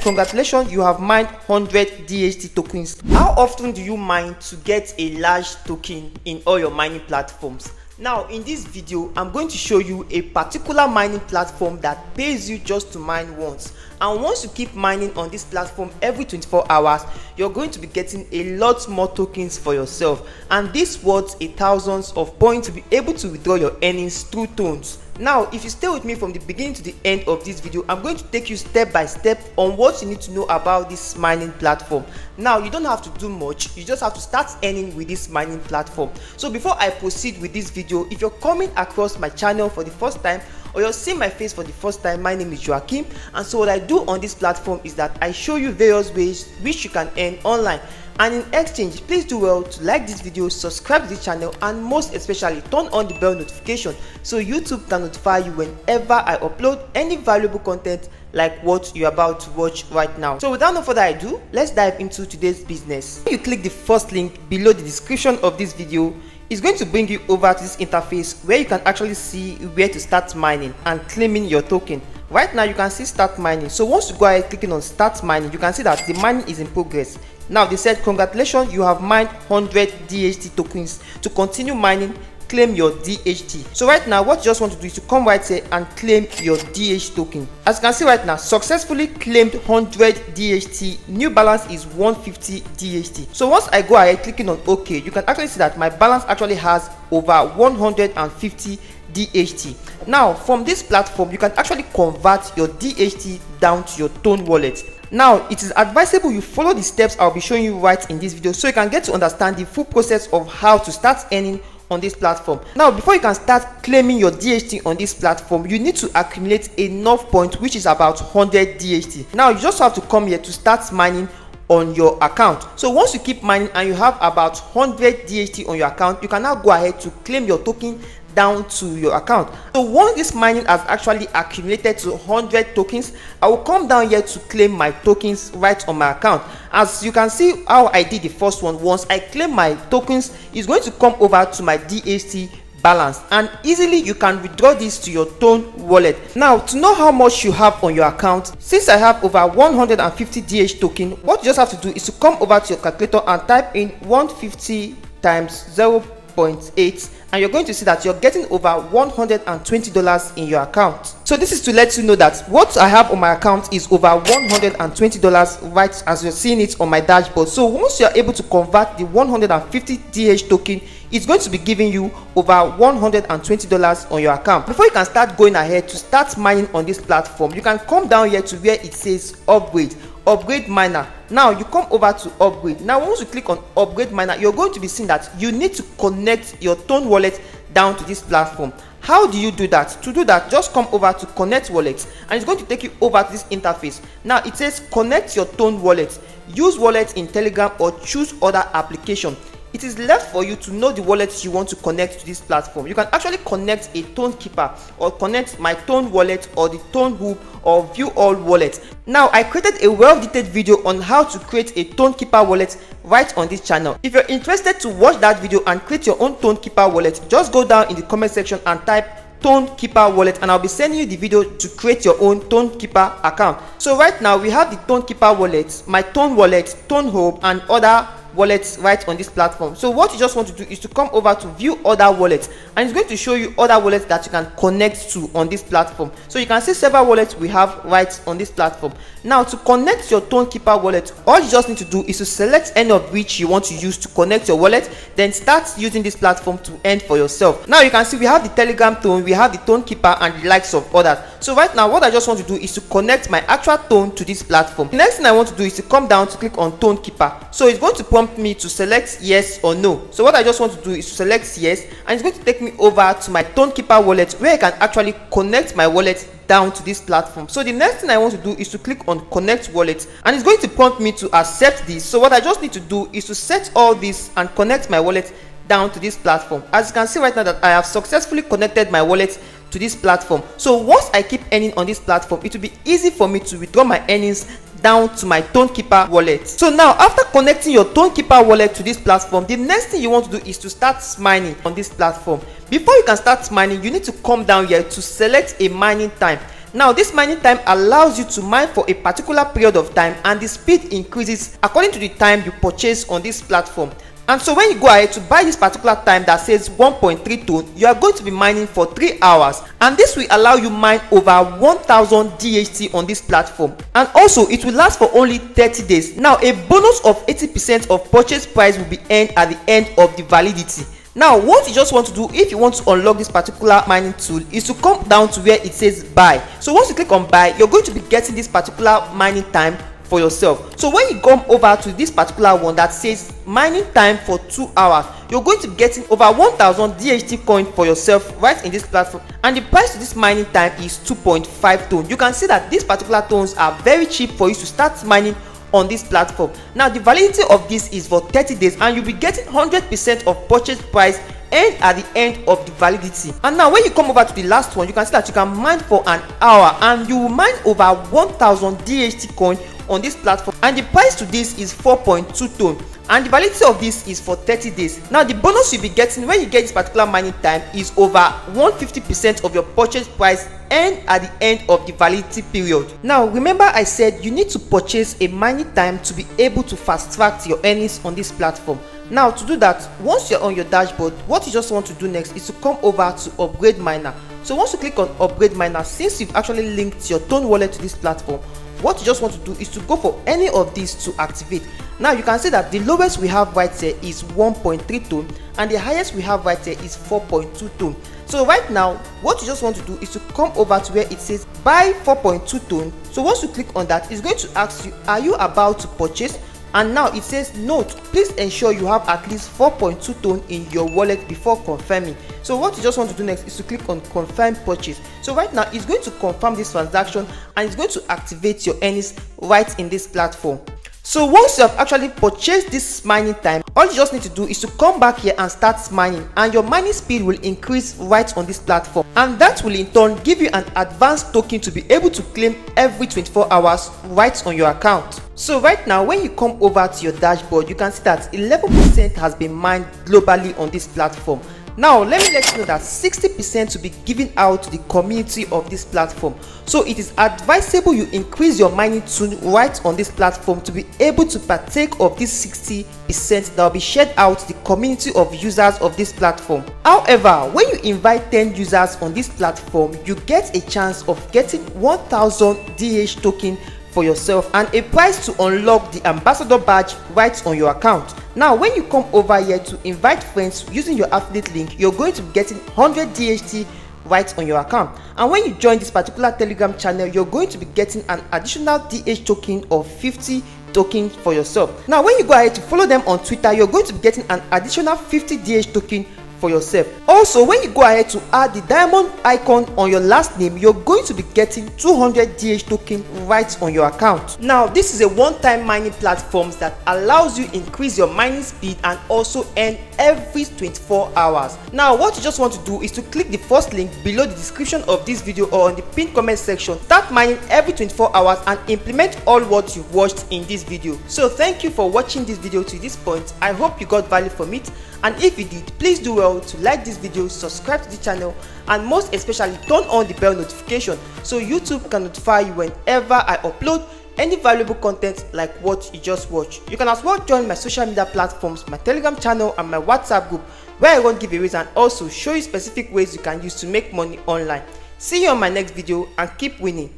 Congratulations, you have mined 100 DHT tokens. How often do you mine to get a large token in all your mining platforms? Now in this video, I'm going to show you a particular mining platform that pays you just to mine once. And once you keep mining on this platform every 24 hours, you're going to be getting a lot more tokens for yourself. And this worth thousands of points to be able to withdraw your earnings through tones. Now, if you stay with me from the beginning to the end of this video, I'm going to take you step by step on what you need to know about this mining platform. Now, you don't have to do much, you just have to start earning with this mining platform. So before I proceed with this video, if you're coming across my channel for the first time, or you're seeing my face for the first time, my name is Joakim, and so what I do on this platform is that I show you various ways which you can earn online. And in exchange, please do well to like this video, subscribe to this channel, and most especially turn on the bell notification so YouTube can notify you whenever I upload any valuable content like what you're about to watch right now. So without no further ado, let's dive into today's business. When you click the first link below the description of this video, it's going to bring you over to this interface where you can actually see where to start mining and claiming your token. Right now you can see start mining. So once you go ahead clicking on start mining, you can see that the mining is in progress. Now they said congratulations, you have mined 100 DHT tokens. To continue mining, claim your DHT. So right now what you just want to do is to come right here and claim your DHT token. As you can see right now, successfully claimed 100 DHT. New balance is 150 DHT. So once I go ahead clicking on OK, you can actually see that my balance actually has over 150 DHT. Now from this platform, you can actually convert your DHT down to your Tone wallet. Now it is advisable you follow the steps I'll be showing you right in this video so you can get to understand the full process of how to start earning on this platform. Now before you can start claiming your DHT on this platform, you need to accumulate enough points, which is about 100 DHT. Now you just have to come here to start mining on your account. So once you keep mining and you have about 100 DHT on your account, you can now go ahead to claim your token down to your account. So once this mining has actually accumulated to 100 tokens, I will come down here to claim my tokens right on my account. As you can see how I did the first one, once I claim my tokens, it's going to come over to my DHT balance, and easily you can withdraw this to your Tone wallet. Now to know how much you have on your account, since I have over 150 DHT token, what you just have to do is to come over to your calculator and type in 150 times 0.8, and you're going to see that you're getting over $120 in your account. So this is to let you know that what I have on my account is over $120 right as you're seeing it on my dashboard. So once you're able to convert the 150 DH token, it's going to be giving you over $120 on your account. Before you can start going ahead to start mining on this platform, you can come down here to where it says upgrade miner. Now you come over to upgrade. Now once you click on upgrade miner, you're going to be seeing that you need to connect your Tone wallet down to this platform. How do you do that? To do that, just come over to connect wallet, and it's going to take you over to this interface. Now it says connect your Tone wallet. Use wallet in Telegram or choose other application. It is left for you to know the wallet you want to connect to this platform. You can actually connect a Tone Keeper, or connect my Tone wallet, or the Tone Hub, or View All wallet. Now I created a well-detailed video on how to create a Tone Keeper wallet right on this channel. If you're interested to watch that video and create your own Tone Keeper wallet, just go down in the comment section and type Tone Keeper wallet, and I'll be sending you the video to create your own Tone Keeper account. So right now we have the Tone Keeper wallet, my Tone wallet, Tone Hub, and other wallets right on this platform. So what you just want to do is to come over to view other wallets, and it's going to show you other wallets that you can connect to on this platform. So you can see several wallets we have right on this platform. Now to connect your Tone Keeper wallet, all you just need to do is to select any of which you want to use to connect your wallet, then start using this platform to earn for yourself. Now you can see we have the Telegram Tone, we have the Tone Keeper, and the likes of others. So right now what I just want to do is to connect my actual Tone to this platform. The next thing I want to do is to come down to click on Tone Keeper. So it's going to prompt me to select yes or no. So what I just want to do is to select yes, and it's going to take me over to my Tone Keeper wallet where I can actually connect my wallet down to this platform. So the next thing I want to do is to click on connect wallet, and it's going to prompt me to accept this. So what I just need to do is to set all this and connect my wallet down to this platform. As you can see right now that I have successfully connected my wallet to this platform. So once I keep earning on this platform, it will be easy for me to withdraw my earnings down to my Tone Keeper wallet. So now after connecting your Tone Keeper wallet to this platform, the next thing you want to do is to start mining on this platform. Before you can start mining, you need to come down here to select a mining time. Now this mining time allows you to mine for a particular period of time, and the speed increases according to the time you purchase on this platform. And so when you go ahead to buy this particular time that says 1.3 ton, you are going to be mining for 3 hours, and this will allow you mine over 1000 DHT on this platform, and also it will last for only 30 days. Now a bonus of 80% of purchase price will be earned at the end of the validity. Now what you just want to do if you want to unlock this particular mining tool is to come down to where it says buy. So once you click on buy, you're going to be getting this particular mining time for yourself. So when you come over to this particular one that says mining time for 2 hours, you're going to be getting over 1000 DHT coin for yourself right in this platform, and the price of this mining time is 2.5 ton. You can see that these particular tons are very cheap for you to start mining on this platform. Now the validity of this is for 30 days, and you'll be getting 100% of purchase price and at the end of the validity. And now when you come over to the last one, you can see that you can mine for an hour, and you will mine over 1000 DHT coin on this platform, and the price to this is 4.2 ton, and the validity of this is for 30 days. Now the bonus you'll be getting when you get this particular mining time is over 150% of your purchase price and at the end of the validity period. Now remember I said you need to purchase a mining time to be able to fast track your earnings on this platform. Now to do that, once you're on your dashboard, what you just want to do next is to come over to upgrade miner. So once you click on upgrade miner, since you've actually linked your Ton wallet to this platform, what you just want to do is to go for any of these to activate. Now you can see that the lowest we have right here is 1.3 ton, and the highest we have right here is 4.2 ton. So right now what you just want to do is to come over to where it says buy 4.2 ton. So once you click on that, it's going to ask you, are you about to purchase? And now it says note, please ensure you have at least 4.2 ton in your wallet before confirming. So what you just want to do next is to click on confirm purchase. So right now it's going to confirm this transaction, and it's going to activate your earnings right in this platform. So once you have actually purchased this mining time, all you just need to do is to come back here and start mining, and your mining speed will increase right on this platform, and that will in turn give you an advanced token to be able to claim every 24 hours right on your account. So right now when you come over to your dashboard, you can see that 11% has been mined globally on this platform. Now let me let you know that 60% will be given out to the community of this platform. So it is advisable you increase your mining tool right on this platform to be able to partake of this 60% that will be shared out to the community of users of this platform. However, when you invite 10 users on this platform, you get a chance of getting 1000 DH token for yourself and a prize to unlock the ambassador badge right on your account. Now when you come over here to invite friends using your affiliate link, you're going to be getting 100 DHT right on your account, and when you join this particular Telegram channel, you're going to be getting an additional DH token of 50 tokens for yourself. Now when you go ahead to follow them on Twitter, you're going to be getting an additional 50 DH token for yourself. Also, when you go ahead to add the diamond icon on your last name, you're going to be getting 200 DH token right on your account. Now this is a one-time mining platform that allows you increase your mining speed and also earn every 24 hours. Now what you just want to do is to click the first link below the description of this video or on the pinned comment section. Start mining every 24 hours and implement all what you've watched in this video. So thank you for watching this video to this point. I hope you got value from it, and if you did, please do well to like this video, subscribe to the channel, and most especially turn on the bell notification so YouTube can notify you whenever I upload any valuable content like what you just watched. You can as well join my social media platforms, my Telegram channel and my WhatsApp group, where I run giveaways and also show you specific ways you can use to make money online. See you on my next video and keep winning.